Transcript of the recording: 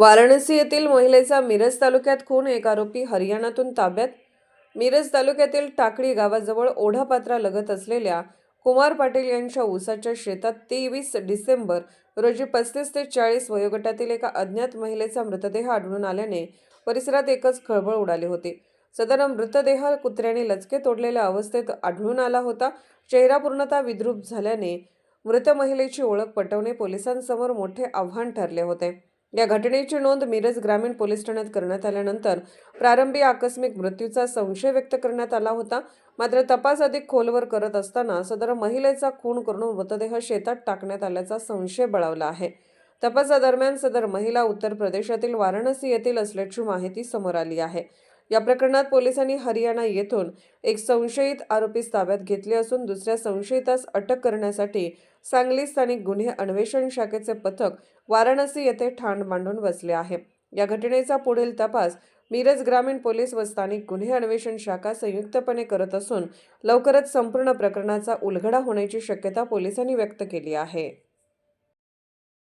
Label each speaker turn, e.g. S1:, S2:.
S1: वाराणसी येथील महिलेचा मिरज तालुक्यात खून, एक आरोपी हरियाणातून ताब्यात. मिरज तालुक्यातील टाकळी गावाजवळ ओढापात्रालगत असलेल्या कुमार पाटील यांच्या ऊसाच्या शेतात 23 डिसेंबर रोजी 35 ते 40 वयोगटातील एका अज्ञात महिलेचा मृतदेह आढळून आल्याने परिसरात एकच खळबळ उडाली होती. सदर मृतदेह कुत्र्याने लचके तोडलेल्या अवस्थेत आढळून आला होता. चेहरा पूर्णतः विद्रूप झाल्याने मृत महिलेची ओळख पटवणे पोलिसांसमोर मोठे आव्हान ठरले होते. या घटनेची नोंद मिरज ग्रामीण पोलीस ठाण्यात करण्यात आल्यानंतर प्रारंभी आकस्मिक मृत्यूचा संशय व्यक्त करण्यात आला होता. मात्र तपास अधिक खोलवर करत असताना सदर महिलेचा खून करून मृतदेह शेतात टाकण्यात आल्याचा संशय बळावला आहे. तपासादरम्यान सदर महिला उत्तर प्रदेशातील वाराणसी येथील असल्याची माहिती समोर आली आहे. या प्रकरणात पोलिसांनी हरियाणा येथून एक संशयित आरोपीस ताब्यात घेतले असून दुसऱ्या संशयितास अटक करण्यासाठी सांगली स्थानिक गुन्हे अन्वेषण शाखेचे पथक वाराणसी येथे ठाण मांडून बसले आहे. या घटनेचा पुढील तपास मिरज ग्रामीण पोलीस व स्थानिक गुन्हे अन्वेषण शाखा संयुक्तपणे करत असून लवकरच संपूर्ण प्रकरणाचा उलगडा होण्याची शक्यता पोलिसांनी व्यक्त केली आहे.